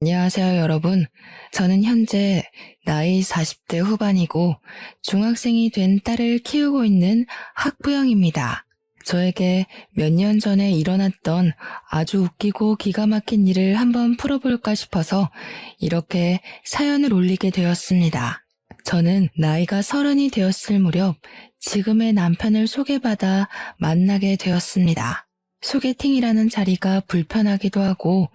안녕하세요, 여러분. 저는 현재 나이 40대 후반이고 중학생이 된 딸을 키우고 있는 학부형입니다. 저에게 몇 년 전에 일어났던 아주 웃기고 기가 막힌 일을 한번 풀어볼까 싶어서 이렇게 사연을 올리게 되었습니다. 저는 나이가 30이 되었을 무렵 지금의 남편을 소개받아 만나게 되었습니다. 소개팅이라는 자리가 불편하기도 하고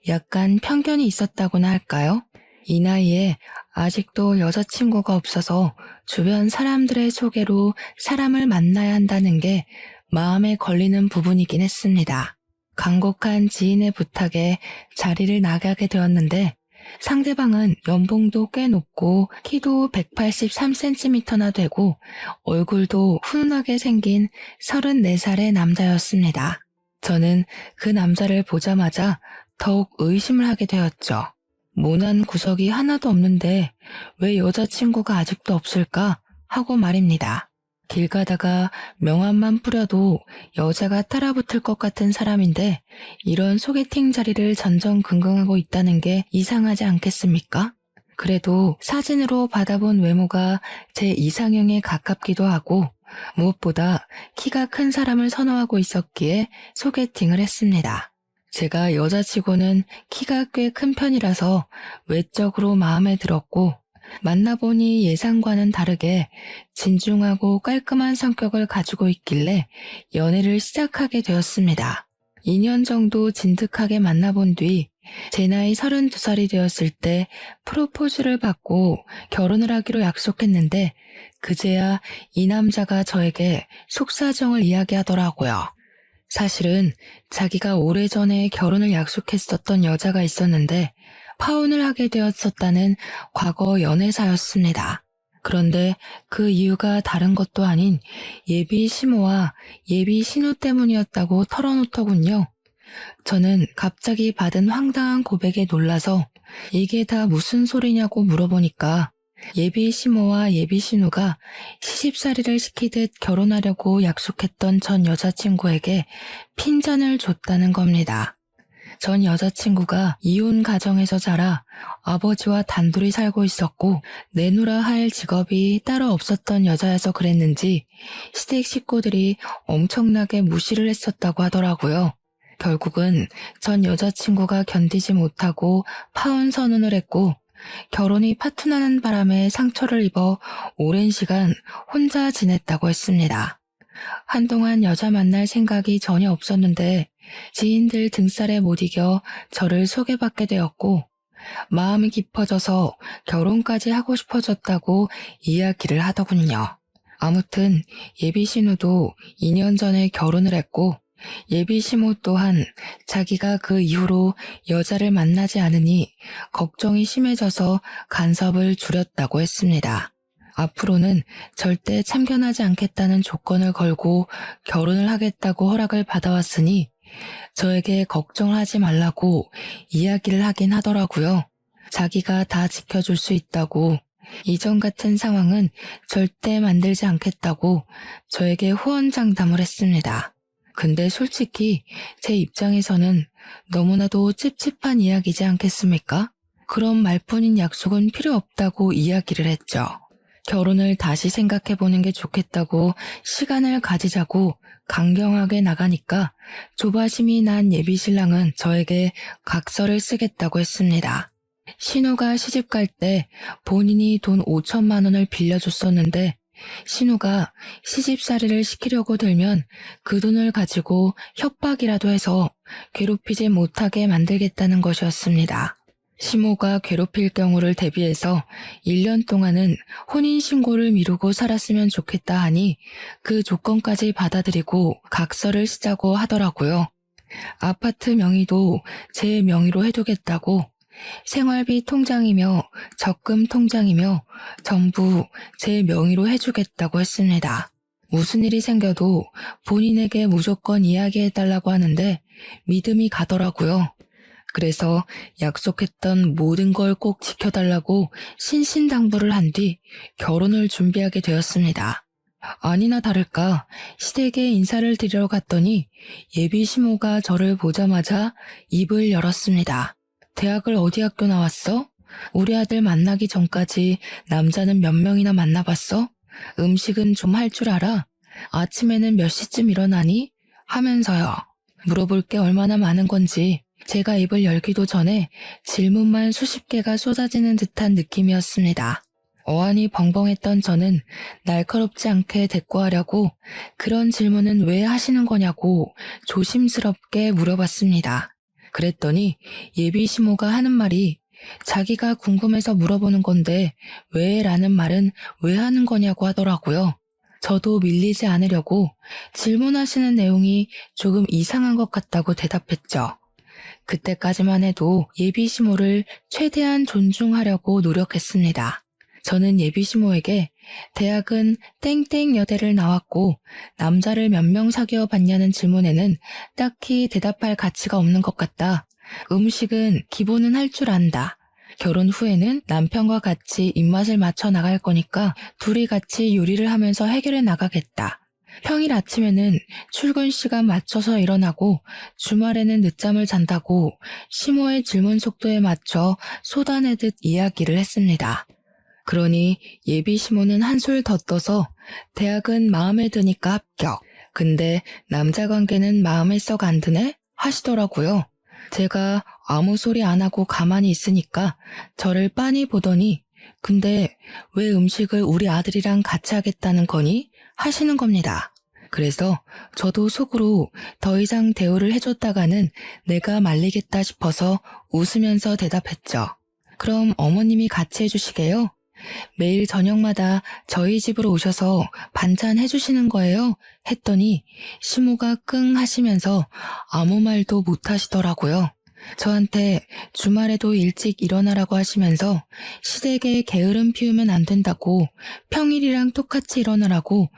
약간 편견이 있었다고나 할까요? 이 나이에 아직도 여자친구가 없어서 주변 사람들의 소개로 사람을 만나야 한다는 게 마음에 걸리는 부분이긴 했습니다. 간곡한 지인의 부탁에 자리를 나가게 되었는데 상대방은 연봉도 꽤 높고 키도 183cm나 되고 얼굴도 훈훈하게 생긴 34살의 남자였습니다. 저는 그 남자를 보자마자 더욱 의심을 하게 되었죠. 모난 구석이 하나도 없는데 왜 여자친구가 아직도 없을까 하고 말입니다. 길 가다가 명함만 뿌려도 여자가 따라붙을 것 같은 사람인데 이런 소개팅 자리를 전전긍긍하고 있다는 게 이상하지 않겠습니까? 그래도 사진으로 받아본 외모가 제 이상형에 가깝기도 하고 무엇보다 키가 큰 사람을 선호하고 있었기에 소개팅을 했습니다. 제가 여자치고는 키가 꽤 큰 편이라서 외적으로 마음에 들었고 만나보니 예상과는 다르게 진중하고 깔끔한 성격을 가지고 있길래 연애를 시작하게 되었습니다. 2년 정도 진득하게 만나본 뒤 제 나이 32살이 되었을 때 프로포즈를 받고 결혼을 하기로 약속했는데 그제야 이 남자가 저에게 속사정을 이야기하더라고요. 사실은 자기가 오래전에 결혼을 약속했었던 여자가 있었는데 파혼을 하게 되었었다는 과거 연애사였습니다. 그런데 그 이유가 다른 것도 아닌 예비 시모와 예비 신우 때문이었다고 털어놓더군요. 저는 갑자기 받은 황당한 고백에 놀라서 이게 다 무슨 소리냐고 물어보니까 예비 시모와 예비 신우가 시집살이를 시키듯 결혼하려고 약속했던 전 여자친구에게 핀잔을 줬다는 겁니다. 전 여자친구가 이혼 가정에서 자라 아버지와 단둘이 살고 있었고 내놓으라 할 직업이 따로 없었던 여자여서 그랬는지 시댁 식구들이 엄청나게 무시를 했었다고 하더라고요. 결국은 전 여자친구가 견디지 못하고 파혼 선언을 했고 결혼이 파투나는 바람에 상처를 입어 오랜 시간 혼자 지냈다고 했습니다. 한동안 여자 만날 생각이 전혀 없었는데 지인들 등살에 못 이겨 저를 소개받게 되었고 마음이 깊어져서 결혼까지 하고 싶어졌다고 이야기를 하더군요. 아무튼 예비 신우도 2년 전에 결혼을 했고 예비 시모 또한 자기가 그 이후로 여자를 만나지 않으니 걱정이 심해져서 간섭을 줄였다고 했습니다. 앞으로는 절대 참견하지 않겠다는 조건을 걸고 결혼을 하겠다고 허락을 받아왔으니 저에게 걱정을 하지 말라고 이야기를 하긴 하더라고요. 자기가 다 지켜줄 수 있다고 이전 같은 상황은 절대 만들지 않겠다고 저에게 후원장담을 했습니다. 근데 솔직히 제 입장에서는 너무나도 찝찝한 이야기지 않겠습니까? 그런 말뿐인 약속은 필요 없다고 이야기를 했죠. 결혼을 다시 생각해보는 게 좋겠다고 시간을 가지자고 강경하게 나가니까 조바심이 난 예비신랑은 저에게 각서를 쓰겠다고 했습니다. 신우가 시집갈 때 본인이 돈 5천만 원을 빌려줬었는데 신우가 시집살이를 시키려고 들면 그 돈을 가지고 협박이라도 해서 괴롭히지 못하게 만들겠다는 것이었습니다. 시모가 괴롭힐 경우를 대비해서 1년 동안은 혼인신고를 미루고 살았으면 좋겠다 하니 그 조건까지 받아들이고 각서를 쓰자고 하더라고요. 아파트 명의도 제 명의로 해두겠다고 생활비 통장이며 적금 통장이며 전부 제 명의로 해주겠다고 했습니다. 무슨 일이 생겨도 본인에게 무조건 이야기해달라고 하는데 믿음이 가더라고요. 그래서 약속했던 모든 걸 꼭 지켜달라고 신신당부를 한 뒤 결혼을 준비하게 되었습니다. 아니나 다를까 시댁에 인사를 드리러 갔더니 예비 시모가 저를 보자마자 입을 열었습니다. 대학을 어디 학교 나왔어? 우리 아들 만나기 전까지 남자는 몇 명이나 만나봤어? 음식은 좀 할 줄 알아? 아침에는 몇 시쯤 일어나니? 하면서요. 물어볼 게 얼마나 많은 건지 제가 입을 열기도 전에 질문만 수십 개가 쏟아지는 듯한 느낌이었습니다. 어안이 벙벙했던 저는 날카롭지 않게 대꾸하려고 그런 질문은 왜 하시는 거냐고 조심스럽게 물어봤습니다. 그랬더니 예비 시모가 하는 말이 자기가 궁금해서 물어보는 건데 왜 라는 말은 왜 하는 거냐고 하더라고요. 저도 밀리지 않으려고 질문하시는 내용이 조금 이상한 것 같다고 대답했죠. 그때까지만 해도 예비 시모를 최대한 존중하려고 노력했습니다. 저는 예비 시모에게 대학은 땡땡 여대를 나왔고 남자를 몇 명 사귀어 봤냐는 질문에는 딱히 대답할 가치가 없는 것 같다. 음식은 기본은 할 줄 안다. 결혼 후에는 남편과 같이 입맛을 맞춰 나갈 거니까 둘이 같이 요리를 하면서 해결해 나가겠다. 평일 아침에는 출근 시간 맞춰서 일어나고 주말에는 늦잠을 잔다고 시모의 질문 속도에 맞춰 쏟아내듯 이야기를 했습니다. 그러니 예비 시모는 한술 더 떠서 대학은 마음에 드니까 합격. 근데 남자 관계는 마음에 썩 안 드네? 하시더라고요. 제가 아무 소리 안 하고 가만히 있으니까 저를 빤히 보더니 근데 왜 음식을 우리 아들이랑 같이 하겠다는 거니? 하시는 겁니다. 그래서 저도 속으로 더 이상 대우를 해줬다가는 내가 말리겠다 싶어서 웃으면서 대답했죠. 그럼 어머님이 같이 해주시게요? 매일 저녁마다 저희 집으로 오셔서 반찬 해주시는 거예요? 했더니 시모가 끙 하시면서 아무 말도 못 하시더라고요. 저한테 주말에도 일찍 일어나라고 하시면서 시댁에 게으름 피우면 안 된다고 평일이랑 똑같이 일어나라고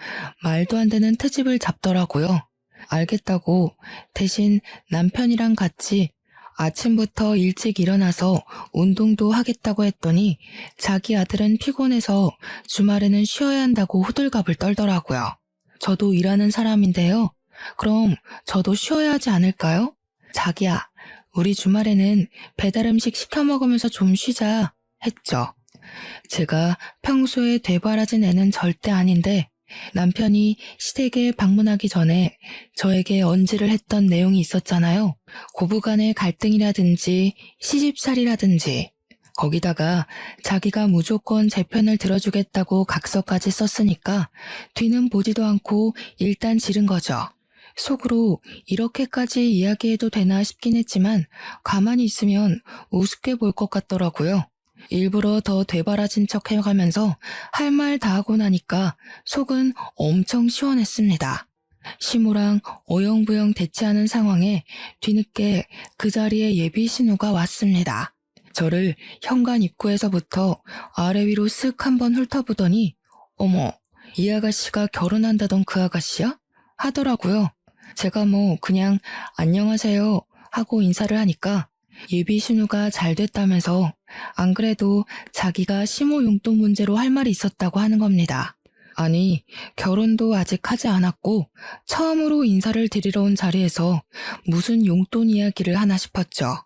말도 안 되는 트집을 잡더라고요. 알겠다고 대신 남편이랑 같이 아침부터 일찍 일어나서 운동도 하겠다고 했더니 자기 아들은 피곤해서 주말에는 쉬어야 한다고 호들갑을 떨더라고요. 저도 일하는 사람인데요. 그럼 저도 쉬어야 하지 않을까요? 자기야, 우리 주말에는 배달 음식 시켜 먹으면서 좀 쉬자 했죠. 제가 평소에 되바라진 애는 절대 아닌데 남편이 시댁에 방문하기 전에 저에게 언지를 했던 내용이 있었잖아요. 고부간의 갈등이라든지 시집살이라든지 거기다가 자기가 무조건 제 편을 들어주겠다고 각서까지 썼으니까 뒤는 보지도 않고 일단 지른 거죠. 속으로 이렇게까지 이야기해도 되나 싶긴 했지만 가만히 있으면 우습게 볼 것 같더라고요. 일부러 더 되바라진 척 해가면서 할 말 다 하고 나니까 속은 엄청 시원했습니다. 시모랑 어영부영 대치하는 상황에 뒤늦게 그 자리에 예비 신우가 왔습니다. 저를 현관 입구에서부터 아래 위로 쓱 한번 훑어보더니 어머, 이 아가씨가 결혼한다던 그 아가씨야? 하더라고요. 제가 그냥 안녕하세요 하고 인사를 하니까 예비 신우가 잘 됐다면서 안 그래도 자기가 시모 용돈 문제로 할 말이 있었다고 하는 겁니다. 아니, 결혼도 아직 하지 않았고 처음으로 인사를 드리러 온 자리에서 무슨 용돈 이야기를 하나 싶었죠.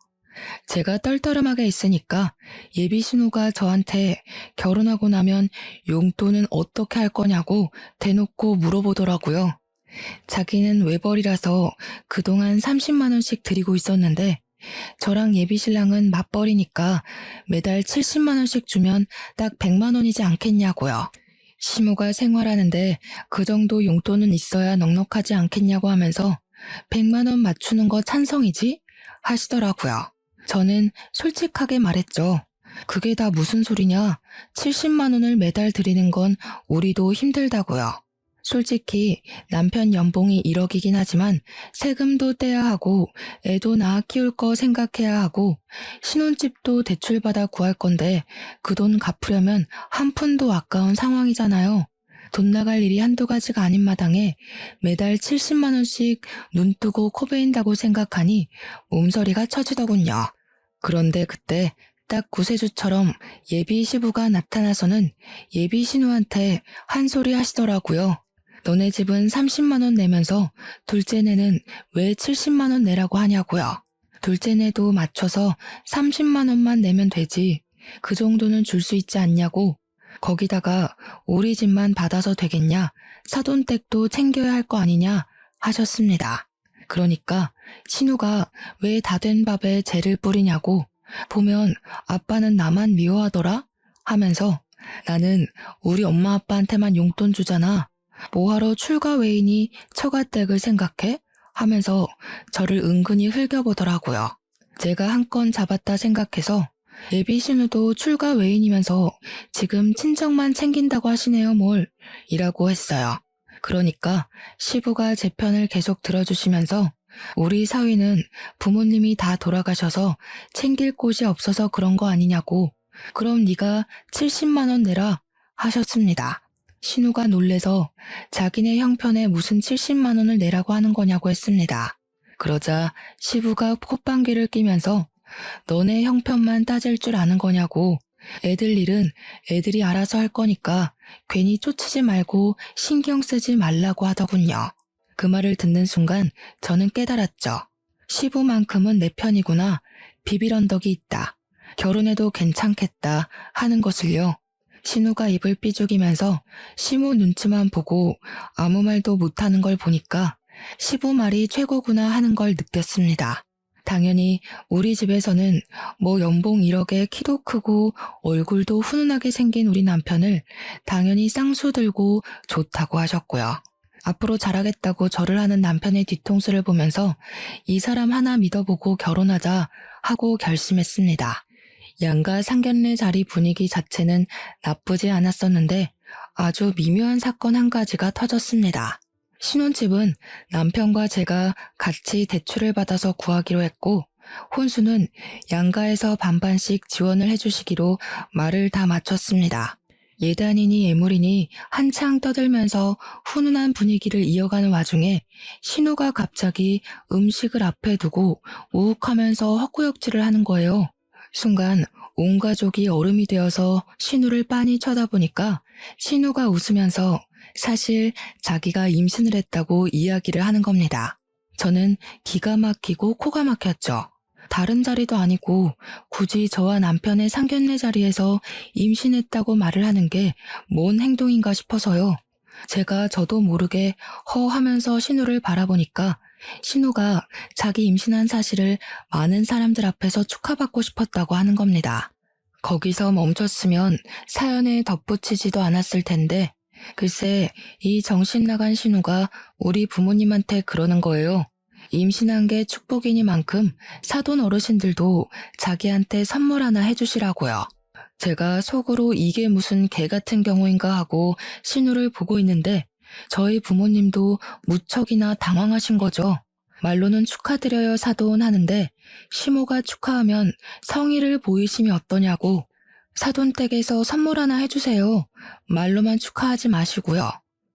제가 떨떠름하게 있으니까 예비 신우가 저한테 결혼하고 나면 용돈은 어떻게 할 거냐고 대놓고 물어보더라고요. 자기는 외벌이라서 그동안 30만 원씩 드리고 있었는데 저랑 예비신랑은 맞벌이니까 매달 70만 원씩 주면 딱 100만 원이지 않겠냐고요. 시모가 생활하는데 그 정도 용돈은 있어야 넉넉하지 않겠냐고 하면서 100만 원 맞추는 거 찬성이지? 하시더라고요. 저는 솔직하게 말했죠. 그게 다 무슨 소리냐? 70만 원을 매달 드리는 건 우리도 힘들다고요. 솔직히 남편 연봉이 1억이긴 하지만 세금도 떼야 하고 애도 낳아 키울 거 생각해야 하고 신혼집도 대출받아 구할 건데 그 돈 갚으려면 한 푼도 아까운 상황이잖아요. 돈 나갈 일이 한두 가지가 아닌 마당에 매달 70만 원씩 눈 뜨고 코 베인다고 생각하니 몸서리가 쳐지더군요. 그런데 그때 딱 구세주처럼 예비 시부가 나타나서는 예비 신우한테 한 소리 하시더라고요. 너네 집은 30만 원 내면서 둘째 내는 왜 70만 원 내라고 하냐고요. 둘째네도 맞춰서 30만 원만 내면 되지. 그 정도는 줄 수 있지 않냐고. 거기다가 우리 집만 받아서 되겠냐? 사돈댁도 챙겨야 할 거 아니냐? 하셨습니다. 그러니까 신우가 왜 다 된 밥에 재를 뿌리냐고. 보면 아빠는 나만 미워하더라? 하면서 나는 우리 엄마 아빠한테만 용돈 주잖아. 뭐하러 출가 외인이 처가댁을 생각해? 하면서 저를 은근히 흘겨보더라고요. 제가 한 건 잡았다 생각해서 예비 신우도 출가 외인이면서 지금 친정만 챙긴다고 하시네요 뭘 이라고 했어요. 그러니까 시부가 제 편을 계속 들어주시면서 우리 사위는 부모님이 다 돌아가셔서 챙길 곳이 없어서 그런 거 아니냐고. 그럼 네가 70만 원 내라 하셨습니다. 신우가 놀래서 자기네 형편에 무슨 70만 원을 내라고 하는 거냐고 했습니다. 그러자 시부가 콧방귀를 끼면서 너네 형편만 따질 줄 아는 거냐고. 애들 일은 애들이 알아서 할 거니까 괜히 쫓지 말고 신경 쓰지 말라고 하더군요. 그 말을 듣는 순간 저는 깨달았죠. 시부만큼은 내 편이구나. 비빌 언덕이 있다. 결혼해도 괜찮겠다 하는 것을요. 신우가 입을 삐죽이면서 시무 눈치만 보고 아무 말도 못하는 걸 보니까 시부 말이 최고구나 하는 걸 느꼈습니다. 당연히 우리 집에서는 뭐 연봉 1억에 키도 크고 얼굴도 훈훈하게 생긴 우리 남편을 당연히 쌍수 들고 좋다고 하셨고요. 앞으로 잘하겠다고 절을 하는 남편의 뒤통수를 보면서 이 사람 하나 믿어보고 결혼하자 하고 결심했습니다. 양가 상견례 자리 분위기 자체는 나쁘지 않았었는데 아주 미묘한 사건 한 가지가 터졌습니다. 신혼집은 남편과 제가 같이 대출을 받아서 구하기로 했고 혼수는 양가에서 반반씩 지원을 해주시기로 말을 다 마쳤습니다. 예단이니 예물이니 한창 떠들면서 훈훈한 분위기를 이어가는 와중에 신우가 갑자기 음식을 앞에 두고 우욱하면서 헛구역질을 하는 거예요. 순간 온 가족이 얼음이 되어서 신우를 빤히 쳐다보니까 신우가 웃으면서 사실 자기가 임신을 했다고 이야기를 하는 겁니다. 저는 기가 막히고 코가 막혔죠. 다른 자리도 아니고 굳이 저와 남편의 상견례 자리에서 임신했다고 말을 하는 게 뭔 행동인가 싶어서요. 제가 저도 모르게 허 하면서 신우를 바라보니까 신우가 자기 임신한 사실을 많은 사람들 앞에서 축하받고 싶었다고 하는 겁니다. 거기서 멈췄으면 사연에 덧붙이지도 않았을 텐데 글쎄 이 정신 나간 신우가 우리 부모님한테 그러는 거예요. 임신한 게 축복이니만큼 사돈 어르신들도 자기한테 선물 하나 해주시라고요. 제가 속으로 이게 무슨 개 같은 경우인가 하고 신우를 보고 있는데 저희 부모님도 무척이나 당황하신 거죠. 말로는 축하드려요 사돈 하는데 시모가 축하하면 성의를 보이시면 어떠냐고. 사돈댁에서 선물 하나 해주세요. 말로만 축하하지 마시고요.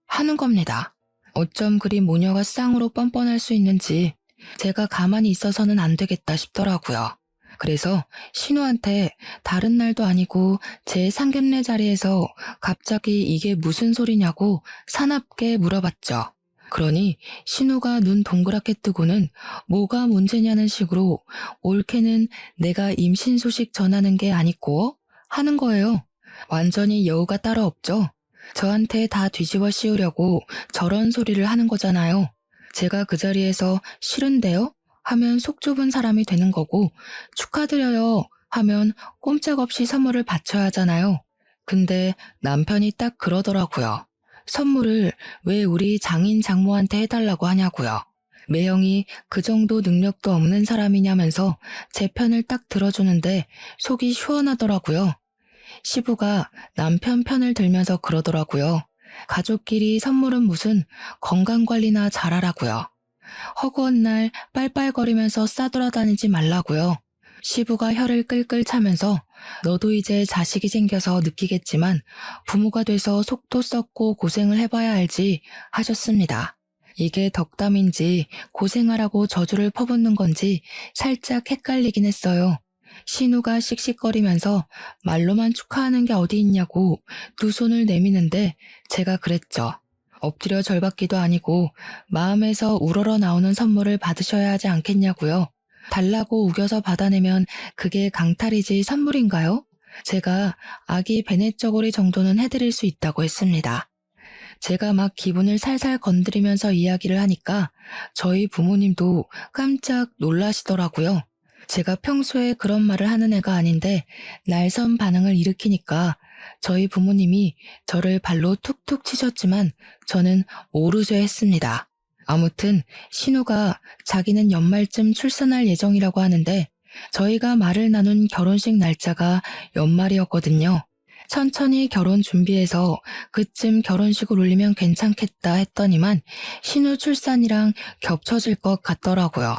하는 겁니다. 어쩜 그리 모녀가 쌍으로 뻔뻔할 수 있는지 제가 가만히 있어서는 안 되겠다 싶더라고요. 그래서 신우한테 다른 날도 아니고 제 상견례 자리에서 갑자기 이게 무슨 소리냐고 사납게 물어봤죠. 그러니 신우가 눈 동그랗게 뜨고는 뭐가 문제냐는 식으로 올케는 내가 임신 소식 전하는 게 아니고 하는 거예요. 완전히 여우가 따로 없죠. 저한테 다 뒤집어 씌우려고 저런 소리를 하는 거잖아요. 제가 그 자리에서 싫은데요? 하면 속 좁은 사람이 되는 거고 축하드려요 하면 꼼짝없이 선물을 바쳐야 하잖아요. 근데 남편이 딱 그러더라고요. 선물을 왜 우리 장인 장모한테 해달라고 하냐고요. 매형이 그 정도 능력도 없는 사람이냐면서 제 편을 딱 들어주는데 속이 시원하더라고요. 시부가 남편 편을 들면서 그러더라고요. 가족끼리 선물은 무슨 건강관리나 잘하라고요. 허구한 날 빨빨거리면서 싸돌아다니지 말라고요. 시부가 혀를 끌끌 차면서 너도 이제 자식이 생겨서 느끼겠지만 부모가 돼서 속도 썩고 고생을 해봐야 알지 하셨습니다. 이게 덕담인지 고생하라고 저주를 퍼붓는 건지 살짝 헷갈리긴 했어요. 신우가 씩씩거리면서 말로만 축하하는 게 어디 있냐고 두 손을 내미는데 제가 그랬죠. 엎드려 절받기도 아니고 마음에서 우러러 나오는 선물을 받으셔야 하지 않겠냐고요. 달라고 우겨서 받아내면 그게 강탈이지 선물인가요? 제가 아기 베넷저고리 정도는 해드릴 수 있다고 했습니다. 제가 막 기분을 살살 건드리면서 이야기를 하니까 저희 부모님도 깜짝 놀라시더라고요. 제가 평소에 그런 말을 하는 애가 아닌데 날선 반응을 일으키니까 저희 부모님이 저를 발로 툭툭 치셨지만 저는 오르쇠했습니다. 아무튼 신우가 자기는 연말쯤 출산할 예정이라고 하는데 저희가 말을 나눈 결혼식 날짜가 연말이었거든요. 천천히 결혼 준비해서 그쯤 결혼식을 올리면 괜찮겠다 했더니만 신우 출산이랑 겹쳐질 것 같더라고요.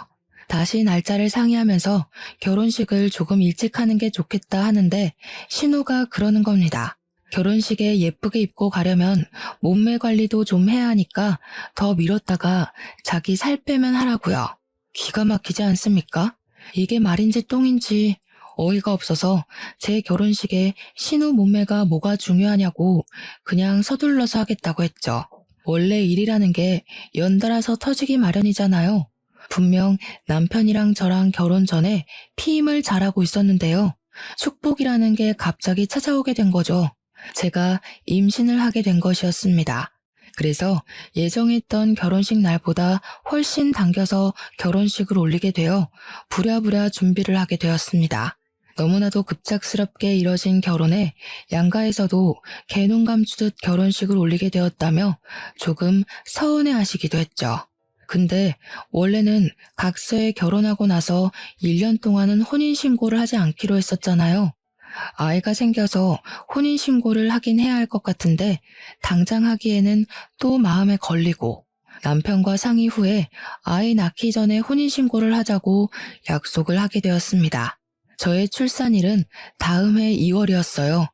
다시 날짜를 상의하면서 결혼식을 조금 일찍 하는 게 좋겠다 하는데 신우가 그러는 겁니다. 결혼식에 예쁘게 입고 가려면 몸매 관리도 좀 해야 하니까 더 미뤘다가 자기 살 빼면 하라고요. 기가 막히지 않습니까? 이게 말인지 똥인지 어이가 없어서 제 결혼식에 신우 몸매가 뭐가 중요하냐고 그냥 서둘러서 하겠다고 했죠. 원래 일이라는 게 연달아서 터지기 마련이잖아요. 분명 남편이랑 저랑 결혼 전에 피임을 잘하고 있었는데요. 축복이라는 게 갑자기 찾아오게 된 거죠. 제가 임신을 하게 된 것이었습니다. 그래서 예정했던 결혼식 날보다 훨씬 당겨서 결혼식을 올리게 되어 부랴부랴 준비를 하게 되었습니다. 너무나도 급작스럽게 이뤄진 결혼에 양가에서도 개눈 감추듯 결혼식을 올리게 되었다며 조금 서운해하시기도 했죠. 근데 원래는 각서에 결혼하고 나서 1년 동안은 혼인신고를 하지 않기로 했었잖아요. 아이가 생겨서 혼인신고를 하긴 해야 할 것 같은데 당장 하기에는 또 마음에 걸리고 남편과 상의 후에 아이 낳기 전에 혼인신고를 하자고 약속을 하게 되었습니다. 저의 출산일은 다음 해 2월이었어요.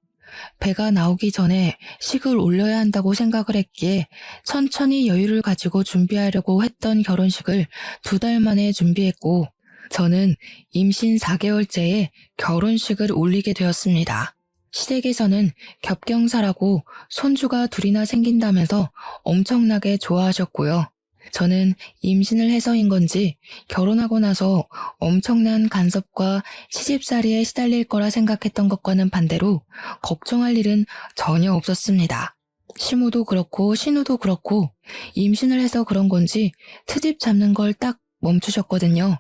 배가 나오기 전에 식을 올려야 한다고 생각을 했기에 천천히 여유를 가지고 준비하려고 했던 결혼식을 2달 만에 준비했고 저는 임신 4개월째에 결혼식을 올리게 되었습니다. 시댁에서는 겹경사라고 손주가 2이나 생긴다면서 엄청나게 좋아하셨고요. 저는 임신을 해서인 건지 결혼하고 나서 엄청난 간섭과 시집살이에 시달릴 거라 생각했던 것과는 반대로 걱정할 일은 전혀 없었습니다. 시모도 그렇고 신우도 그렇고 임신을 해서 그런 건지 트집 잡는 걸 딱 멈추셨거든요.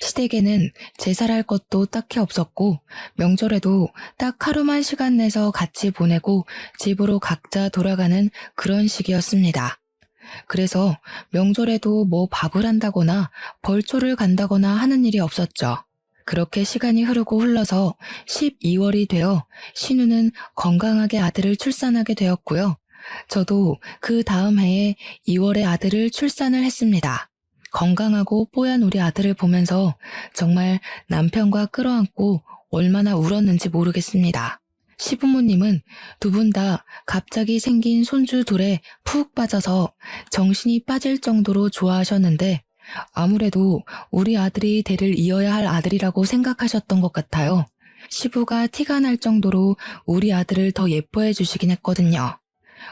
시댁에는 제사할 것도 딱히 없었고 명절에도 딱 하루만 시간 내서 같이 보내고 집으로 각자 돌아가는 그런 시기였습니다. 그래서 명절에도 뭐 밥을 한다거나 벌초를 간다거나 하는 일이 없었죠. 그렇게 시간이 흐르고 흘러서 12월이 되어 신우는 건강하게 아들을 출산하게 되었고요. 저도 그 다음 해에 2월에 아들을 출산을 했습니다. 건강하고 뽀얀 우리 아들을 보면서 정말 남편과 끌어안고 얼마나 울었는지 모르겠습니다. 시부모님은 2분 다 갑자기 생긴 손주 둘에 푹 빠져서 정신이 빠질 정도로 좋아하셨는데 아무래도 우리 아들이 대를 이어야 할 아들이라고 생각하셨던 것 같아요. 시부가 티가 날 정도로 우리 아들을 더 예뻐해 주시긴 했거든요.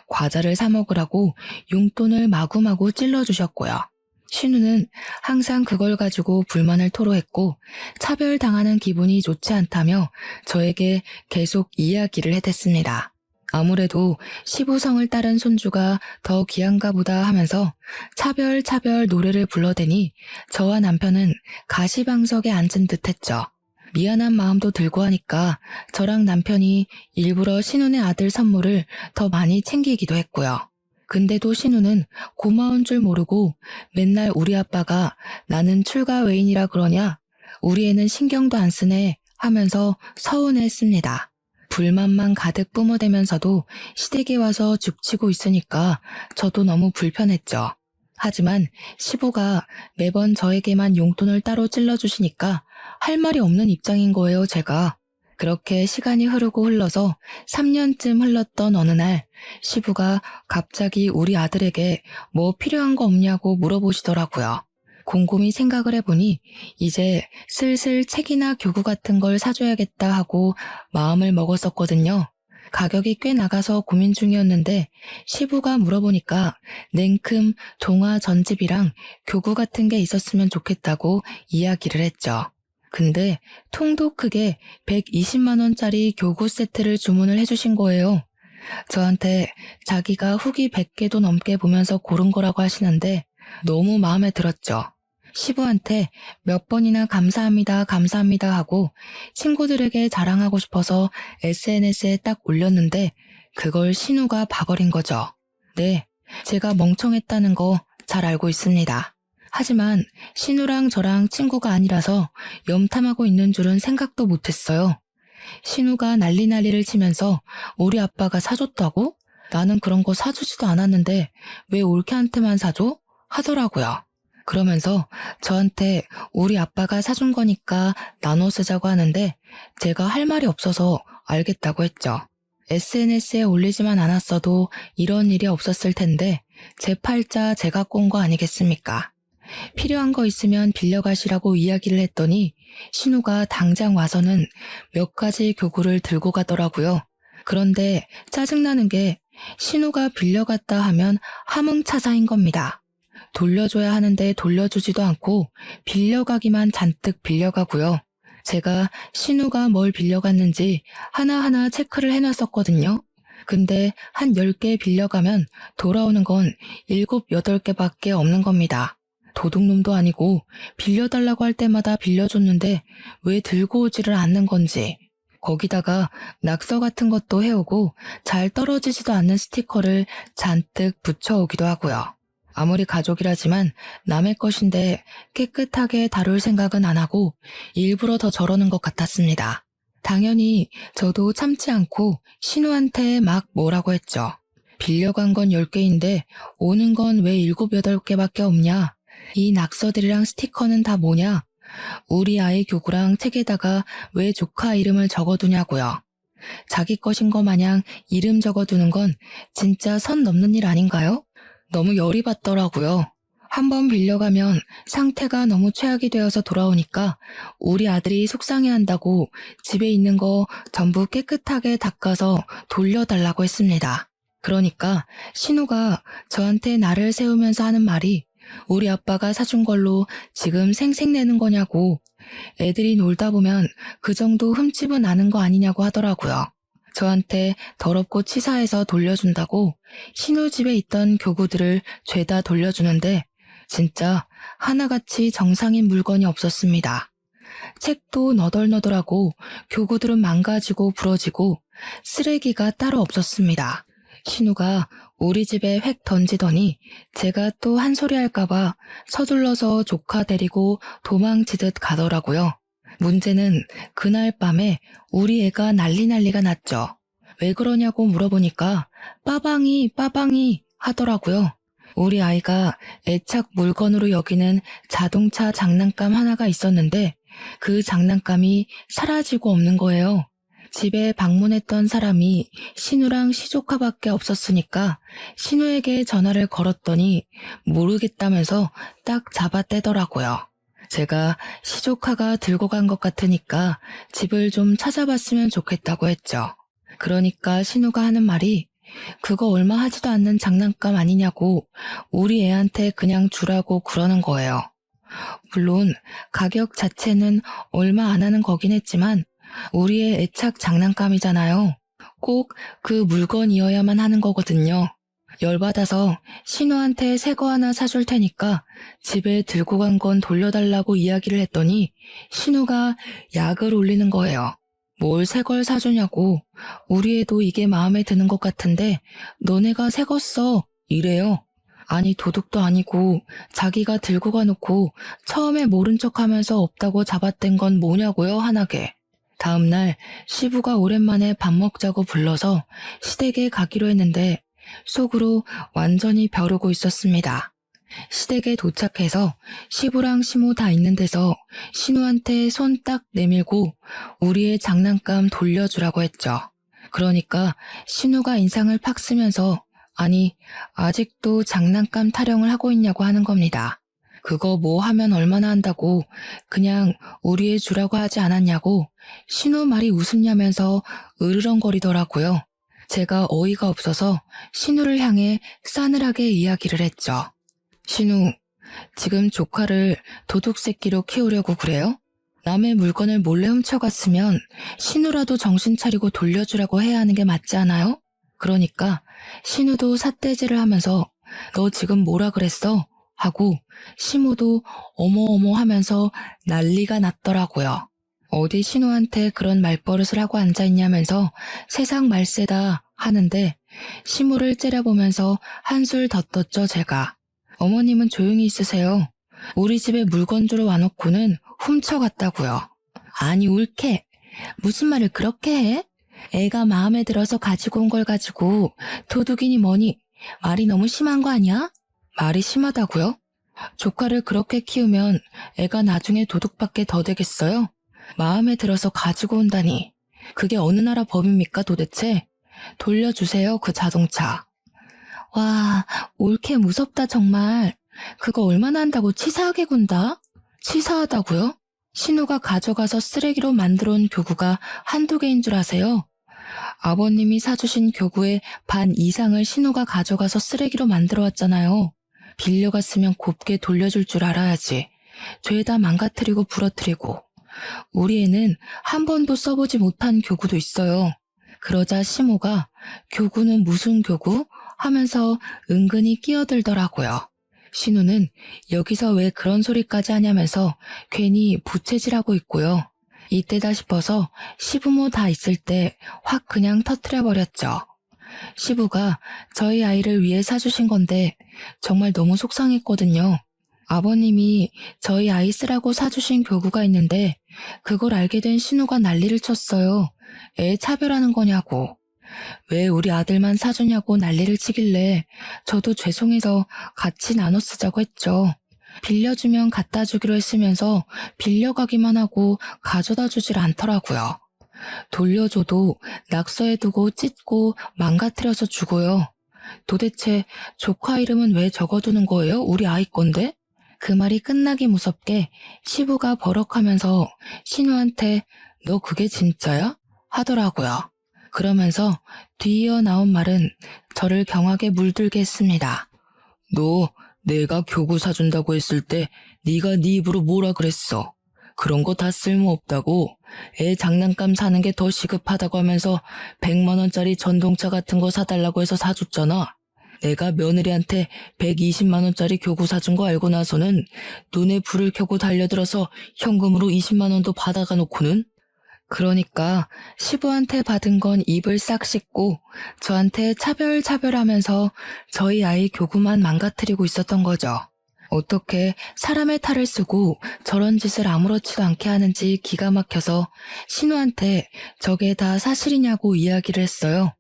과자를 사 먹으라고 용돈을 마구마구 찔러주셨고요. 신우는 항상 그걸 가지고 불만을 토로했고 차별당하는 기분이 좋지 않다며 저에게 계속 이야기를 해댔습니다. 아무래도 시부성을 따른 손주가 더 귀한가 보다 하면서 차별 노래를 불러대니 저와 남편은 가시방석에 앉은 듯 했죠. 미안한 마음도 들고 하니까 저랑 남편이 일부러 신우네 아들 선물을 더 많이 챙기기도 했고요. 근데도 신우는 고마운 줄 모르고 맨날 우리 아빠가 나는 출가 외인이라 그러냐? 우리 애는 신경도 안 쓰네 하면서 서운해했습니다. 불만만 가득 뿜어대면서도 시댁에 와서 죽치고 있으니까 저도 너무 불편했죠. 하지만 시부가 매번 저에게만 용돈을 따로 찔러주시니까 할 말이 없는 입장인 거예요, 제가. 그렇게 시간이 흐르고 흘러서 3년쯤 흘렀던 어느 날 시부가 갑자기 우리 아들에게 뭐 필요한 거 없냐고 물어보시더라고요. 곰곰이 생각을 해보니 이제 슬슬 책이나 교구 같은 걸 사줘야겠다 하고 마음을 먹었었거든요. 가격이 꽤 나가서 고민 중이었는데 시부가 물어보니까 냉큼 동화 전집이랑 교구 같은 게 있었으면 좋겠다고 이야기를 했죠. 근데 통도 크게 120만 원짜리 교구 세트를 주문을 해주신 거예요. 저한테 자기가 후기 100개도 넘게 보면서 고른 거라고 하시는데 너무 마음에 들었죠. 시부한테 몇 번이나 감사합니다, 감사합니다 하고 친구들에게 자랑하고 싶어서 SNS에 딱 올렸는데 그걸 신우가 봐버린 거죠. 네, 제가 멍청했다는 거 잘 알고 있습니다. 하지만 신우랑 저랑 친구가 아니라서 염탐하고 있는 줄은 생각도 못했어요. 신우가 난리를 치면서 우리 아빠가 사줬다고? 나는 그런 거 사주지도 않았는데 왜 올케한테만 사줘? 하더라고요. 그러면서 저한테 우리 아빠가 사준 거니까 나눠 쓰자고 하는데 제가 할 말이 없어서 알겠다고 했죠. SNS에 올리지만 않았어도 이런 일이 없었을 텐데 제 팔자 제가 꼰 거 아니겠습니까? 필요한 거 있으면 빌려가시라고 이야기를 했더니 신우가 당장 와서는 몇 가지 교구를 들고 가더라고요. 그런데 짜증나는 게 신우가 빌려갔다 하면 함흥차사인 겁니다. 돌려줘야 하는데 돌려주지도 않고 빌려가기만 잔뜩 빌려가고요. 제가 신우가 뭘 빌려갔는지 하나하나 체크를 해놨었거든요. 근데 한 10개 빌려가면 돌아오는 건 7, 8개밖에 없는 겁니다. 도둑놈도 아니고 빌려달라고 할 때마다 빌려줬는데 왜 들고 오지를 않는 건지. 거기다가 낙서 같은 것도 해오고 잘 떨어지지도 않는 스티커를 잔뜩 붙여오기도 하고요. 아무리 가족이라지만 남의 것인데 깨끗하게 다룰 생각은 안 하고 일부러 더 저러는 것 같았습니다. 당연히 저도 참지 않고 신우한테 막 뭐라고 했죠. 빌려간 건 10개인데 오는 건 왜 7, 8개밖에 없냐? 이 낙서들이랑 스티커는 다 뭐냐? 우리 아이 교구랑 책에다가 왜 조카 이름을 적어두냐고요. 자기 것인 거 마냥 이름 적어두는 건 진짜 선 넘는 일 아닌가요? 너무 열이 받더라고요. 한번 빌려가면 상태가 너무 최악이 되어서 돌아오니까 우리 아들이 속상해한다고 집에 있는 거 전부 깨끗하게 닦아서 돌려달라고 했습니다. 그러니까 신우가 저한테 나를 세우면서 하는 말이 우리 아빠가 사준 걸로 지금 생색내는 거냐고, 애들이 놀다 보면 그 정도 흠집은 나는 거 아니냐고 하더라고요. 저한테 더럽고 치사해서 돌려준다고 신우 집에 있던 교구들을 죄다 돌려주는데 진짜 하나같이 정상인 물건이 없었습니다. 책도 너덜너덜하고 교구들은 망가지고 부러지고 쓰레기가 따로 없었습니다. 신우가 우리 집에 획 던지더니 제가 또 한 소리 할까봐 서둘러서 조카 데리고 도망치듯 가더라고요. 문제는 그날 밤에 우리 애가 난리가 났죠. 왜 그러냐고 물어보니까 빠방이 하더라고요. 우리 아이가 애착 물건으로 여기는 자동차 장난감 하나가 있었는데 그 장난감이 사라지고 없는 거예요. 집에 방문했던 사람이 신우랑 시조카밖에 없었으니까 신우에게 전화를 걸었더니 모르겠다면서 딱 잡아떼더라고요. 제가 시조카가 들고 간 것 같으니까 집을 좀 찾아봤으면 좋겠다고 했죠. 그러니까 신우가 하는 말이 그거 얼마 하지도 않는 장난감 아니냐고 우리 애한테 그냥 주라고 그러는 거예요. 물론 가격 자체는 얼마 안 하는 거긴 했지만 우리의 애착 장난감이잖아요. 꼭 그 물건이어야만 하는 거거든요. 열받아서 신우한테 새 거 하나 사줄 테니까 집에 들고 간 건 돌려달라고 이야기를 했더니 신우가 약을 올리는 거예요. 뭘 새 걸 사주냐고. 우리 애도 이게 마음에 드는 것 같은데 너네가 새 거 써. 이래요. 아니 도둑도 아니고 자기가 들고 가놓고 처음에 모른 척하면서 없다고 잡아뗀 건 뭐냐고요, 한하게. 다음날 시부가 오랜만에 밥 먹자고 불러서 시댁에 가기로 했는데 속으로 완전히 벼르고 있었습니다. 시댁에 도착해서 시부랑 시모 다 있는 데서 신우한테 손 딱 내밀고 우리의 장난감 돌려주라고 했죠. 그러니까 신우가 인상을 팍 쓰면서 아니 아직도 장난감 타령을 하고 있냐고 하는 겁니다. 그거 뭐 하면 얼마나 한다고 그냥 우리 애 주라고 하지 않았냐고 신우 말이 웃음냐면서 으르렁거리더라고요. 제가 어이가 없어서 신우를 향해 싸늘하게 이야기를 했죠. 신우, 지금 조카를 도둑새끼로 키우려고 그래요? 남의 물건을 몰래 훔쳐갔으면 신우라도 정신 차리고 돌려주라고 해야 하는 게 맞지 않아요? 그러니까 신우도 삿대질을 하면서 너 지금 뭐라 그랬어? 하고 시모도 어머어머 하면서 난리가 났더라고요. 어디 신우한테 그런 말버릇을 하고 앉아있냐면서 세상 말세다 하는데 시모를 째려보면서 한술 더 떴죠 제가. 어머님은 조용히 있으세요. 우리 집에 물건 주러 와놓고는 훔쳐갔다고요. 아니 옳게 무슨 말을 그렇게 해? 애가 마음에 들어서 가지고 온 걸 가지고 도둑이니 뭐니 말이 너무 심한 거 아니야? 말이 심하다고요? 조카를 그렇게 키우면 애가 나중에 도둑밖에 더 되겠어요? 마음에 들어서 가지고 온다니 그게 어느 나라 법입니까 도대체? 돌려주세요 그 자동차. 와 옳게 무섭다 정말. 그거 얼마나 한다고 치사하게 군다? 치사하다고요? 신우가 가져가서 쓰레기로 만들어 온 교구가 한두 개인 줄 아세요? 아버님이 사주신 교구의 반 이상을 신우가 가져가서 쓰레기로 만들어 왔잖아요. 빌려갔으면 곱게 돌려줄 줄 알아야지. 죄다 망가뜨리고 부러뜨리고. 우리 애는 한 번도 써보지 못한 교구도 있어요. 그러자 시모가 교구는 무슨 교구? 하면서 은근히 끼어들더라고요. 신우는 여기서 왜 그런 소리까지 하냐면서 괜히 부채질하고 있고요. 이때다 싶어서 시부모 다 있을 때 확 그냥 터뜨려버렸죠. 시부가 저희 아이를 위해 사주신 건데 정말 너무 속상했거든요. 아버님이 저희 아이 쓰라고 사주신 교구가 있는데 그걸 알게 된 신우가 난리를 쳤어요. 애 차별하는 거냐고. 왜 우리 아들만 사주냐고 난리를 치길래 저도 죄송해서 같이 나눠 쓰자고 했죠. 빌려주면 갖다 주기로 했으면서 빌려가기만 하고 가져다 주질 않더라고요. 돌려줘도 낙서해두고 찢고 망가뜨려서 주고요. 도대체 조카 이름은 왜 적어두는 거예요? 우리 아이 건데? 그 말이 끝나기 무섭게 시부가 버럭하면서 신우한테 너 그게 진짜야? 하더라고요. 그러면서 뒤이어 나온 말은 저를 경악에 물들게 했습니다. 너 내가 교구 사준다고 했을 때 네가 네 입으로 뭐라 그랬어? 그런 거 다 쓸모없다고. 애 장난감 사는 게 더 시급하다고 하면서 100만 원짜리 전동차 같은 거 사달라고 해서 사줬잖아. 내가 며느리한테 120만 원짜리 교구 사준 거 알고 나서는 눈에 불을 켜고 달려들어서 현금으로 20만 원도 받아가 놓고는. 그러니까 시부한테 받은 건 입을 싹 씻고 저한테 차별하면서 저희 아이 교구만 망가뜨리고 있었던 거죠. 어떻게 사람의 탈을 쓰고 저런 짓을 아무렇지도 않게 하는지 기가 막혀서 신우한테 저게 다 사실이냐고 이야기를 했어요.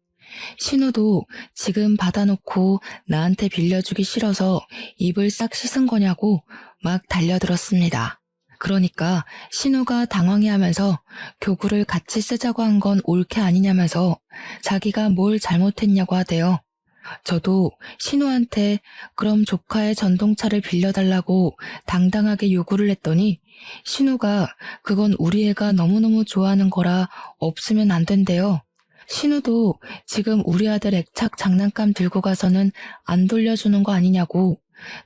신우도 지금 받아놓고 나한테 빌려주기 싫어서 입을 싹 씻은 거냐고 막 달려들었습니다. 그러니까 신우가 당황해하면서 교구를 같이 쓰자고 한 건 옳게 아니냐면서 자기가 뭘 잘못했냐고 하대요. 저도 신우한테 그럼 조카의 전동차를 빌려달라고 당당하게 요구를 했더니 신우가 그건 우리 애가 너무너무 좋아하는 거라 없으면 안 된대요. 신우도 지금 우리 아들 액착 장난감 들고 가서는 안 돌려주는 거 아니냐고,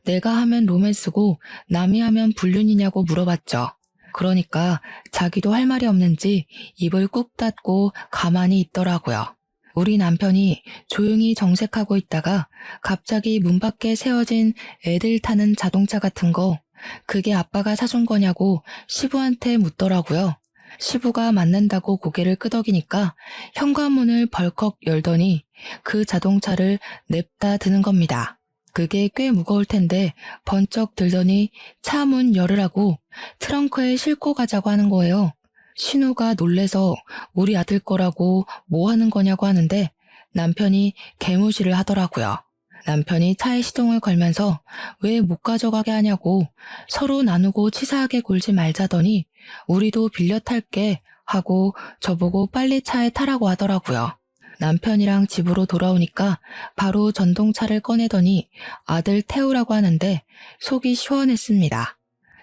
내가 하면 로맨스고 남이 하면 불륜이냐고 물어봤죠. 그러니까 자기도 할 말이 없는지 입을 꾹 닫고 가만히 있더라고요. 우리 남편이 조용히 정색하고 있다가 갑자기 문 밖에 세워진 애들 타는 자동차 같은 거, 그게 아빠가 사준 거냐고 시부한테 묻더라고요. 시부가 맞는다고 고개를 끄덕이니까 현관문을 벌컥 열더니 그 자동차를 냅다 드는 겁니다. 그게 꽤 무거울 텐데 번쩍 들더니 차 문 열으라고 트렁크에 싣고 가자고 하는 거예요. 신우가 놀래서 우리 아들 거라고 뭐 하는 거냐고 하는데 남편이 개무시를 하더라고요. 남편이 차에 시동을 걸면서 왜 못 가져가게 하냐고 서로 나누고 치사하게 굴지 말자더니 우리도 빌려 탈게 하고 저보고 빨리 차에 타라고 하더라고요. 남편이랑 집으로 돌아오니까 바로 전동차를 꺼내더니 아들 태우라고 하는데 속이 시원했습니다.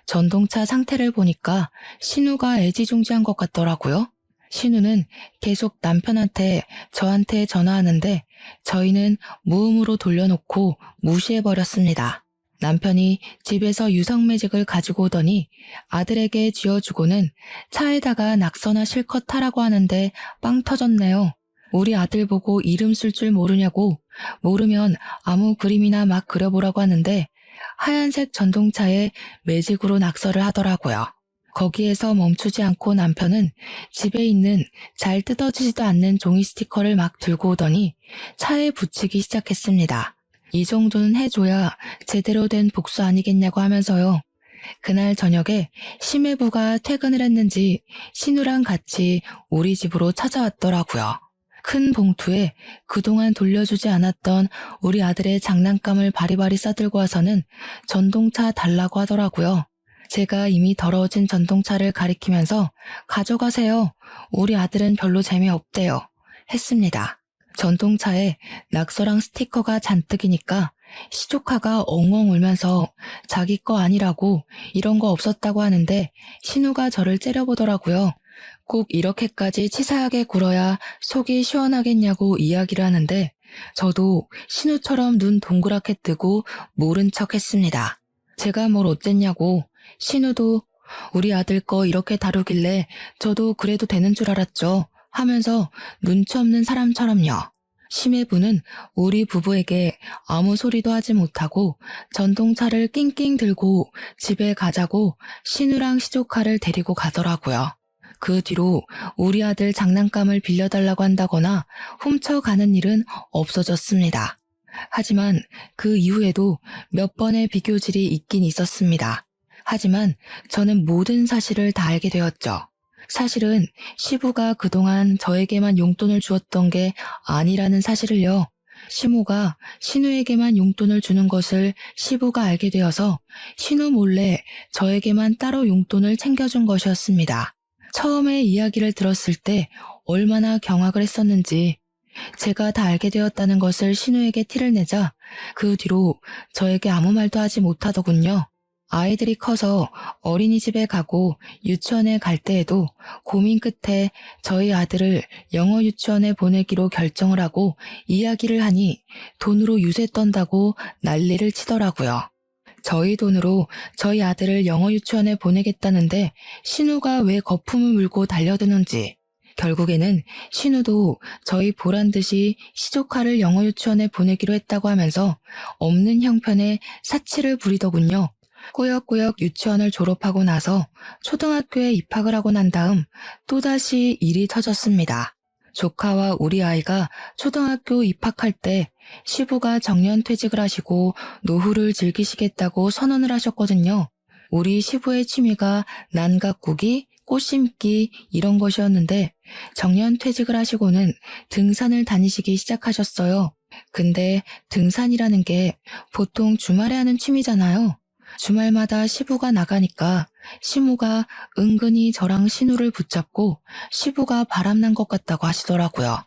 전동차 상태를 보니까 신우가 애지중지한 것 같더라고요. 신우는 계속 남편한테 저한테 전화하는데 저희는 무음으로 돌려놓고 무시해버렸습니다. 남편이 집에서 유성매직을 가지고 오더니 아들에게 쥐어주고는 차에다가 낙서나 실컷 타라고 하는데 빵 터졌네요. 우리 아들 보고 이름 쓸 줄 모르냐고, 모르면 아무 그림이나 막 그려보라고 하는데 하얀색 전동차에 매직으로 낙서를 하더라고요. 거기에서 멈추지 않고 남편은 집에 있는 잘 뜯어지지도 않는 종이 스티커를 막 들고 오더니 차에 붙이기 시작했습니다. 이 정도는 해줘야 제대로 된 복수 아니겠냐고 하면서요. 그날 저녁에 심해부가 퇴근을 했는지 신우랑 같이 우리 집으로 찾아왔더라고요. 큰 봉투에 그동안 돌려주지 않았던 우리 아들의 장난감을 바리바리 싸들고 와서는 전동차 달라고 하더라고요. 제가 이미 더러워진 전동차를 가리키면서 가져가세요. 우리 아들은 별로 재미없대요. 했습니다. 전동차에 낙서랑 스티커가 잔뜩이니까 시조카가 엉엉 울면서 자기 거 아니라고 이런 거 없었다고 하는데 신우가 저를 째려보더라고요. 꼭 이렇게까지 치사하게 굴어야 속이 시원하겠냐고 이야기를 하는데 저도 신우처럼 눈 동그랗게 뜨고 모른 척 했습니다. 제가 뭘 어쨌냐고. 신우도 우리 아들 거 이렇게 다루길래 저도 그래도 되는 줄 알았죠 하면서 눈치 없는 사람처럼요. 심해부는 우리 부부에게 아무 소리도 하지 못하고 전동차를 낑낑 들고 집에 가자고 신우랑 시조카를 데리고 가더라고요. 그 뒤로 우리 아들 장난감을 빌려달라고 한다거나 훔쳐가는 일은 없어졌습니다. 하지만 그 이후에도 몇 번의 비교질이 있긴 있었습니다. 하지만 저는 모든 사실을 다 알게 되었죠. 사실은 시부가 그동안 저에게만 용돈을 주었던 게 아니라는 사실을요. 시모가 신우에게만 용돈을 주는 것을 시부가 알게 되어서 신우 몰래 저에게만 따로 용돈을 챙겨준 것이었습니다. 처음에 이야기를 들었을 때 얼마나 경악을 했었는지 제가 다 알게 되었다는 것을 신우에게 티를 내자 그 뒤로 저에게 아무 말도 하지 못하더군요. 아이들이 커서 어린이집에 가고 유치원에 갈 때에도 고민 끝에 저희 아들을 영어 유치원에 보내기로 결정을 하고 이야기를 하니 돈으로 유세 떤다고 난리를 치더라고요. 저희 돈으로 저희 아들을 영어 유치원에 보내겠다는데 신우가 왜 거품을 물고 달려드는지 결국에는 신우도 저희 보란 듯이 시조카를 영어 유치원에 보내기로 했다고 하면서 없는 형편에 사치를 부리더군요. 꾸역꾸역 유치원을 졸업하고 나서 초등학교에 입학을 하고 난 다음 또다시 일이 터졌습니다. 조카와 우리 아이가 초등학교 입학할 때 시부가 정년퇴직을 하시고 노후를 즐기시겠다고 선언을 하셨거든요. 우리 시부의 취미가 난 가꾸기, 꽃 심기 이런 것이었는데 정년퇴직을 하시고는 등산을 다니시기 시작하셨어요. 근데 등산이라는 게 보통 주말에 하는 취미잖아요. 주말마다 시부가 나가니까 시모가 은근히 저랑 신우를 붙잡고 시부가 바람난 것 같다고 하시더라고요.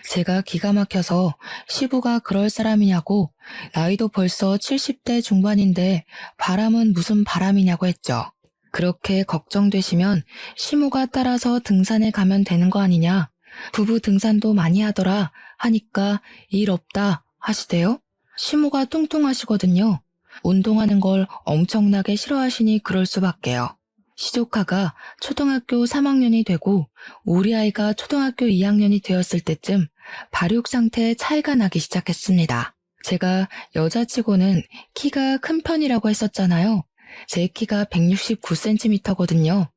제가 기가 막혀서 시부가 그럴 사람이냐고 나이도 벌써 70대 중반인데 바람은 무슨 바람이냐고 했죠. 그렇게 걱정되시면 시모가 따라서 등산에 가면 되는 거 아니냐. 부부 등산도 많이 하더라 하니까 일 없다 하시대요. 시모가 뚱뚱하시거든요. 운동하는 걸 엄청나게 싫어하시니 그럴 수밖에요. 시조카가 초등학교 3학년이 되고 우리 아이가 초등학교 2학년이 되었을 때쯤 발육 상태에 차이가 나기 시작했습니다. 제가 여자치고는 키가 큰 편이라고 했었잖아요. 제 키가 169cm거든요.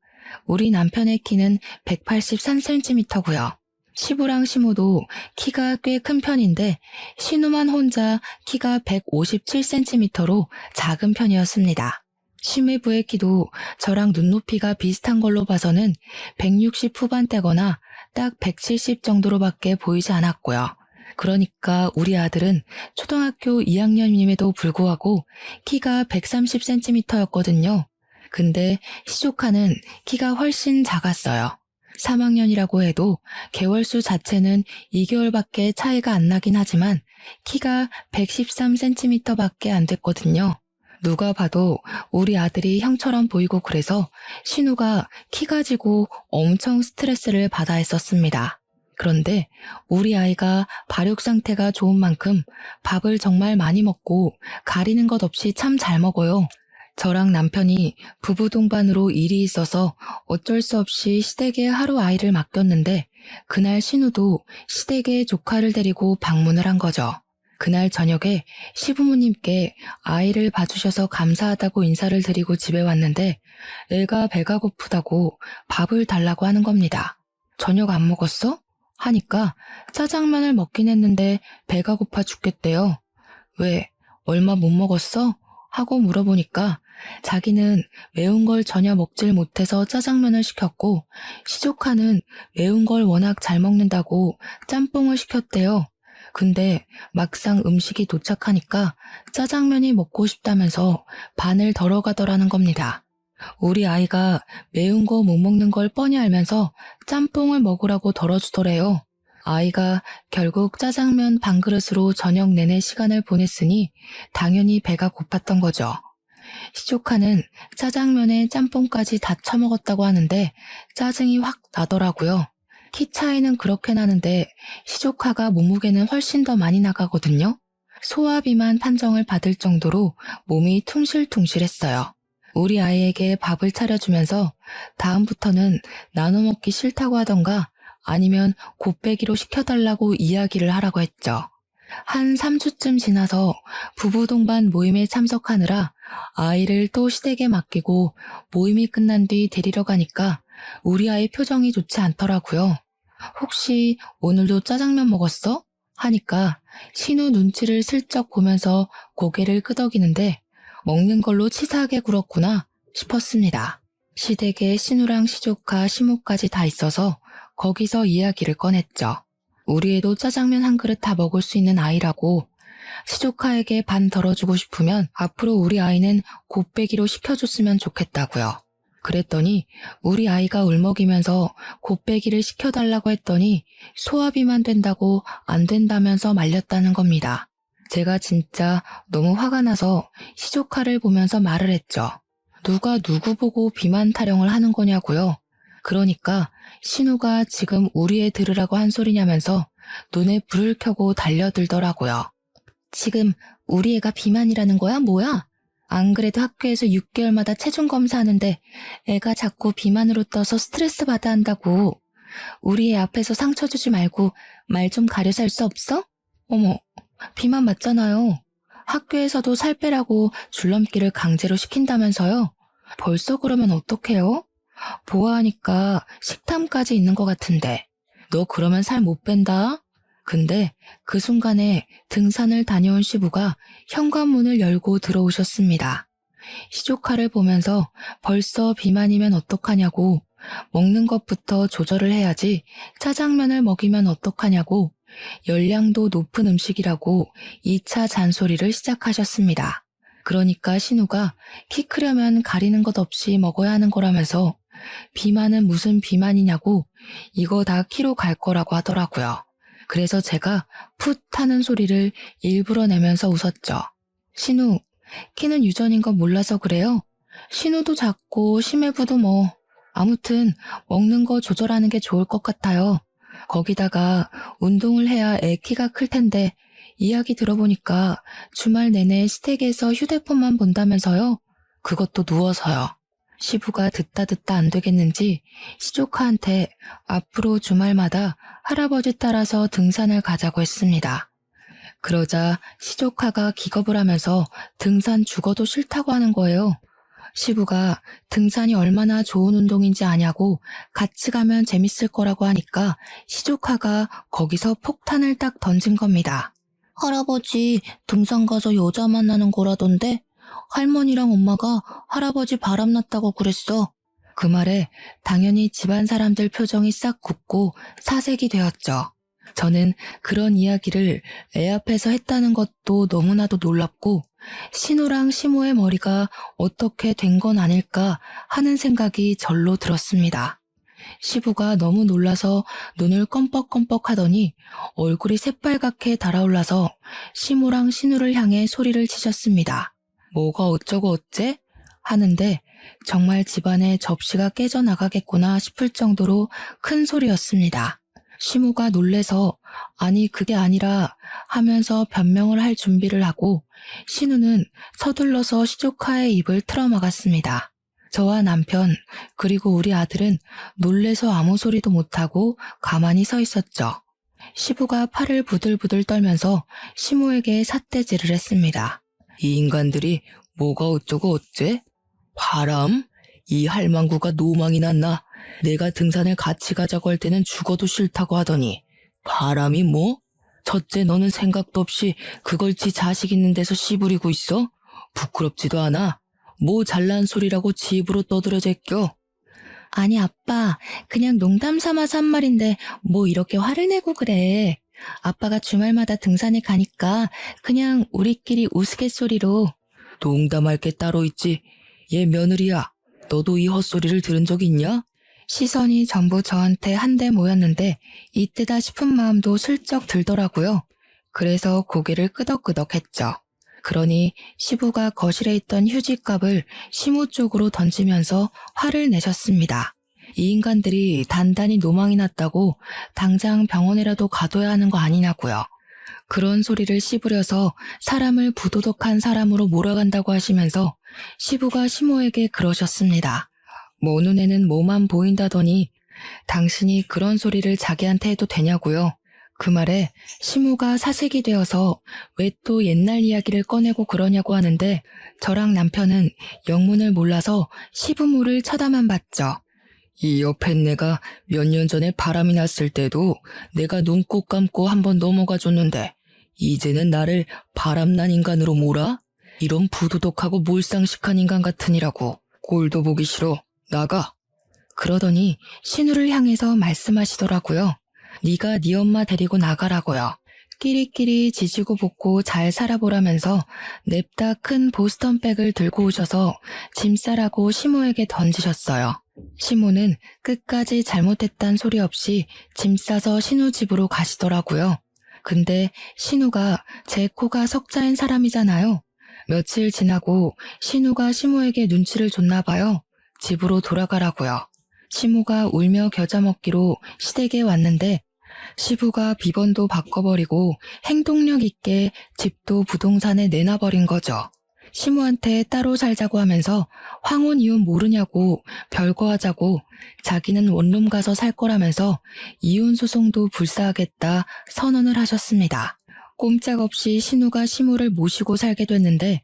우리 남편의 키는 183cm고요. 시부랑 시모도 키가 꽤 큰 편인데 신우만 혼자 키가 157cm로 작은 편이었습니다. 심해부의 키도 저랑 눈높이가 비슷한 걸로 봐서는 160 후반대거나 딱 170 정도로밖에 보이지 않았고요. 그러니까 우리 아들은 초등학교 2학년임에도 불구하고 키가 130cm였거든요. 근데 시조카는 키가 훨씬 작았어요. 3학년이라고 해도 개월수 자체는 2개월밖에 차이가 안 나긴 하지만 키가 113cm밖에 안 됐거든요. 누가 봐도 우리 아들이 형처럼 보이고 그래서 신우가 키가 지고 엄청 스트레스를 받아 했었습니다. 그런데 우리 아이가 발육 상태가 좋은 만큼 밥을 정말 많이 먹고 가리는 것 없이 참 잘 먹어요. 저랑 남편이 부부 동반으로 일이 있어서 어쩔 수 없이 시댁에 하루 아이를 맡겼는데 그날 신우도 시댁에 조카를 데리고 방문을 한 거죠. 그날 저녁에 시부모님께 아이를 봐주셔서 감사하다고 인사를 드리고 집에 왔는데 애가 배가 고프다고 밥을 달라고 하는 겁니다. 저녁 안 먹었어? 하니까 짜장면을 먹긴 했는데 배가 고파 죽겠대요. 왜? 얼마 못 먹었어? 하고 물어보니까 자기는 매운 걸 전혀 먹질 못해서 짜장면을 시켰고 시조카는 매운 걸 워낙 잘 먹는다고 짬뽕을 시켰대요. 근데 막상 음식이 도착하니까 짜장면이 먹고 싶다면서 반을 덜어가더라는 겁니다. 우리 아이가 매운 거 못 먹는 걸 뻔히 알면서 짬뽕을 먹으라고 덜어주더래요. 아이가 결국 짜장면 반 그릇으로 저녁 내내 시간을 보냈으니 당연히 배가 고팠던 거죠. 시조카는 짜장면에 짬뽕까지 다 처먹었다고 하는데 짜증이 확 나더라고요. 키 차이는 그렇게 나는데 시조카가 몸무게는 훨씬 더 많이 나가거든요. 소화비만 판정을 받을 정도로 몸이 퉁실퉁실했어요. 우리 아이에게 밥을 차려주면서 다음부터는 나눠 먹기 싫다고 하던가 아니면 곱빼기로 시켜달라고 이야기를 하라고 했죠. 한 3주쯤 지나서 부부 동반 모임에 참석하느라 아이를 또 시댁에 맡기고 모임이 끝난 뒤 데리러 가니까 우리 아이 표정이 좋지 않더라고요. 혹시 오늘도 짜장면 먹었어? 하니까 신우 눈치를 슬쩍 보면서 고개를 끄덕이는데 먹는 걸로 치사하게 굴었구나 싶었습니다. 시댁에 신우랑 시조카, 시모까지 다 있어서 거기서 이야기를 꺼냈죠. 우리 애도 짜장면 한 그릇 다 먹을 수 있는 아이라고 시조카에게 반 덜어주고 싶으면 앞으로 우리 아이는 곱빼기로 시켜줬으면 좋겠다고요. 그랬더니 우리 아이가 울먹이면서 곱빼기를 시켜달라고 했더니 소화비만 된다고 안 된다면서 말렸다는 겁니다. 제가 진짜 너무 화가 나서 시조카를 보면서 말을 했죠. 누가 누구 보고 비만 타령을 하는 거냐고요. 그러니까 신우가 지금 우리 애 들으라고 한 소리냐면서 눈에 불을 켜고 달려들더라고요. 지금 우리 애가 비만이라는 거야? 뭐야? 안 그래도 학교에서 6개월마다 체중 검사하는데 애가 자꾸 비만으로 떠서 스트레스 받아 한다고. 우리 애 앞에서 상처 주지 말고 말 좀 가려서 할 수 없어? 어머, 비만 맞잖아요. 학교에서도 살 빼라고 줄넘기를 강제로 시킨다면서요? 벌써 그러면 어떡해요? 보아하니까 식탐까지 있는 것 같은데. 너 그러면 살 못 뺀다? 근데 그 순간에 등산을 다녀온 시부가 현관문을 열고 들어오셨습니다. 시조카를 보면서 벌써 비만이면 어떡하냐고, 먹는 것부터 조절을 해야지 짜장면을 먹이면 어떡하냐고, 열량도 높은 음식이라고 2차 잔소리를 시작하셨습니다. 그러니까 신우가 키 크려면 가리는 것 없이 먹어야 하는 거라면서 비만은 무슨 비만이냐고 이거 다 키로 갈 거라고 하더라고요. 그래서 제가 풋 하는 소리를 일부러 내면서 웃었죠. 신우, 키는 유전인 건 몰라서 그래요? 신우도 작고 심해부도 뭐 아무튼 먹는 거 조절하는 게 좋을 것 같아요. 거기다가 운동을 해야 애 키가 클 텐데 이야기 들어보니까 주말 내내 시댁에서 휴대폰만 본다면서요? 그것도 누워서요. 시부가 듣다 안 되겠는지 시조카한테 앞으로 주말마다 할아버지 따라서 등산을 가자고 했습니다. 그러자 시조카가 기겁을 하면서 등산 죽어도 싫다고 하는 거예요. 시부가 등산이 얼마나 좋은 운동인지 아냐고 같이 가면 재밌을 거라고 하니까 시조카가 거기서 폭탄을 딱 던진 겁니다. 할아버지, 등산 가서 여자 만나는 거라던데 할머니랑 엄마가 할아버지 바람났다고 그랬어. 그 말에 당연히 집안 사람들 표정이 싹 굳고 사색이 되었죠. 저는 그런 이야기를 애 앞에서 했다는 것도 너무나도 놀랍고 신우랑 시모의 머리가 어떻게 된 건 아닐까 하는 생각이 절로 들었습니다. 시부가 너무 놀라서 눈을 껌뻑껌뻑 하더니 얼굴이 새빨갛게 달아올라서 시모랑 신우를 향해 소리를 치셨습니다. 뭐가 어쩌고 어째? 하는데 정말 집안에 접시가 깨져나가겠구나 싶을 정도로 큰 소리였습니다. 시모가 놀래서 아니 그게 아니라 하면서 변명을 할 준비를 하고 신우는 서둘러서 시조카의 입을 틀어막았습니다. 저와 남편 그리고 우리 아들은 놀래서 아무 소리도 못하고 가만히 서 있었죠. 시부가 팔을 부들부들 떨면서 시모에게 삿대질을 했습니다. 이 인간들이 뭐가 어쩌고 어째? 바람? 이 할망구가 노망이 났나? 내가 등산을 같이 가자고 할 때는 죽어도 싫다고 하더니 바람이 뭐? 첫째 너는 생각도 없이 그걸 지 자식 있는 데서 씨부리고 있어? 부끄럽지도 않아? 뭐 잘난 소리라고 지 입으로 떠들어 제껴? 아니 아빠 그냥 농담 삼아서 한 말인데 뭐 이렇게 화를 내고 그래. 아빠가 주말마다 등산에 가니까 그냥 우리끼리 우스갯소리로. 농담할 게 따로 있지. 얘 며느리야. 너도 이 헛소리를 들은 적 있냐? 시선이 전부 저한테 한데 모였는데 이때다 싶은 마음도 슬쩍 들더라고요. 그래서 고개를 끄덕끄덕했죠. 그러니 시부가 거실에 있던 휴지값을 시모 쪽으로 던지면서 화를 내셨습니다. 이 인간들이 단단히 노망이 났다고 당장 병원에라도 가둬야 하는 거 아니냐고요. 그런 소리를 씹으려서 사람을 부도덕한 사람으로 몰아간다고 하시면서 시부가 시모에게 그러셨습니다. 모 눈에는 뭐만 보인다더니 당신이 그런 소리를 자기한테 해도 되냐고요. 그 말에 시모가 사색이 되어서 왜 또 옛날 이야기를 꺼내고 그러냐고 하는데 저랑 남편은 영문을 몰라서 시부모를 쳐다만 봤죠. 이 옆에 내가 몇 년 전에 바람이 났을 때도 내가 눈 꼭 감고 한번 넘어가 줬는데 이제는 나를 바람난 인간으로 몰아? 이런 부도덕하고 몰상식한 인간 같으니라고. 꼴도 보기 싫어. 나가. 그러더니 신우를 향해서 말씀하시더라고요. 네가 네 엄마 데리고 나가라고요. 끼리끼리 지지고 볶고 잘 살아보라면서 냅다 큰 보스턴백을 들고 오셔서 짐 싸라고 시모에게 던지셨어요. 시모는 끝까지 잘못했단 소리 없이 짐 싸서 신우 집으로 가시더라고요. 근데 신우가 제 코가 석자인 사람이잖아요. 며칠 지나고 신우가 시모에게 눈치를 줬나 봐요. 집으로 돌아가라고요. 시모가 울며 겨자 먹기로 시댁에 왔는데 시부가 비번도 바꿔버리고 행동력 있게 집도 부동산에 내놔버린 거죠. 시모한테 따로 살자고 하면서 황혼 이혼 모르냐고 별거 하자고 자기는 원룸 가서 살 거라면서 이혼 소송도 불사하겠다 선언을 하셨습니다. 꼼짝없이 신우가 시모를 모시고 살게 됐는데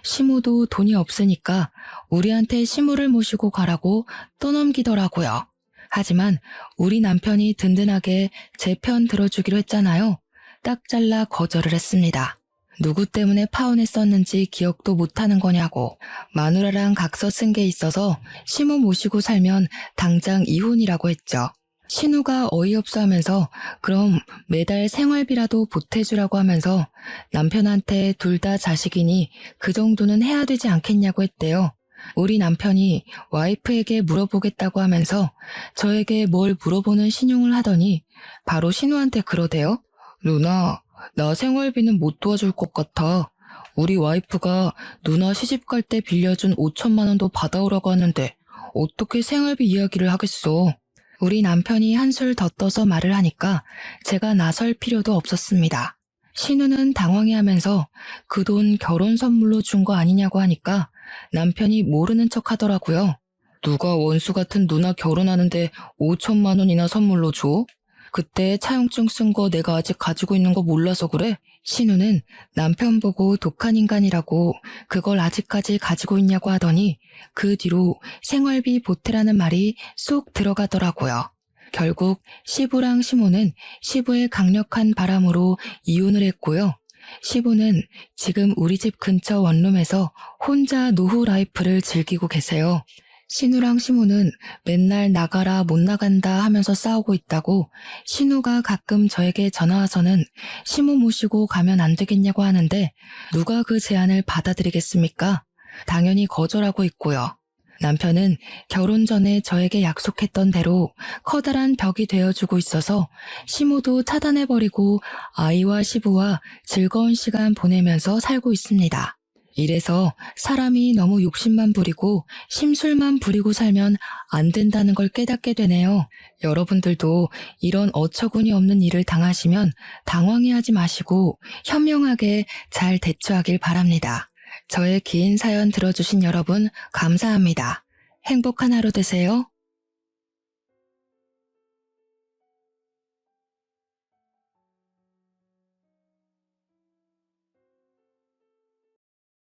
시모도 돈이 없으니까 우리한테 시모를 모시고 가라고 떠넘기더라고요. 하지만 우리 남편이 든든하게 제 편 들어주기로 했잖아요. 딱 잘라 거절을 했습니다. 누구 때문에 파혼했었는지 기억도 못하는 거냐고. 마누라랑 각서 쓴 게 있어서 시모 모시고 살면 당장 이혼이라고 했죠. 신우가 어이없어 하면서 그럼 매달 생활비라도 보태주라고 하면서 남편한테 둘 다 자식이니 그 정도는 해야 되지 않겠냐고 했대요. 우리 남편이 와이프에게 물어보겠다고 하면서 저에게 뭘 물어보는 신용을 하더니 바로 신우한테 그러대요. 누나, 나 생활비는 못 도와줄 것 같아. 우리 와이프가 누나 시집 갈 때 빌려준 5천만 원도 받아오라고 하는데 어떻게 생활비 이야기를 하겠어. 우리 남편이 한술 더 떠서 말을 하니까 제가 나설 필요도 없었습니다. 신우는 당황해하면서 그 돈 결혼 선물로 준 거 아니냐고 하니까 남편이 모르는 척 하더라고요. 누가 원수 같은 누나 결혼하는데 5천만 원이나 선물로 줘? 그때 차용증 쓴 거 내가 아직 가지고 있는 거 몰라서 그래? 신우는 남편 보고 독한 인간이라고 그걸 아직까지 가지고 있냐고 하더니 그 뒤로 생활비 보태라는 말이 쏙 들어가더라고요. 결국 시부랑 시모는 시부의 강력한 바람으로 이혼을 했고요. 시부는 지금 우리 집 근처 원룸에서 혼자 노후 라이프를 즐기고 계세요. 신우랑 시모는 맨날 나가라 못 나간다 하면서 싸우고 있다고 신우가 가끔 저에게 전화와서는 시모 모시고 가면 안 되겠냐고 하는데 누가 그 제안을 받아들이겠습니까? 당연히 거절하고 있고요. 남편은 결혼 전에 저에게 약속했던 대로 커다란 벽이 되어주고 있어서 시모도 차단해버리고 아이와 시부와 즐거운 시간 보내면서 살고 있습니다. 이래서 사람이 너무 욕심만 부리고 심술만 부리고 살면 안 된다는 걸 깨닫게 되네요. 여러분들도 이런 어처구니 없는 일을 당하시면 당황해하지 마시고 현명하게 잘 대처하길 바랍니다. 저의 긴 사연 들어주신 여러분 감사합니다. 행복한 하루 되세요.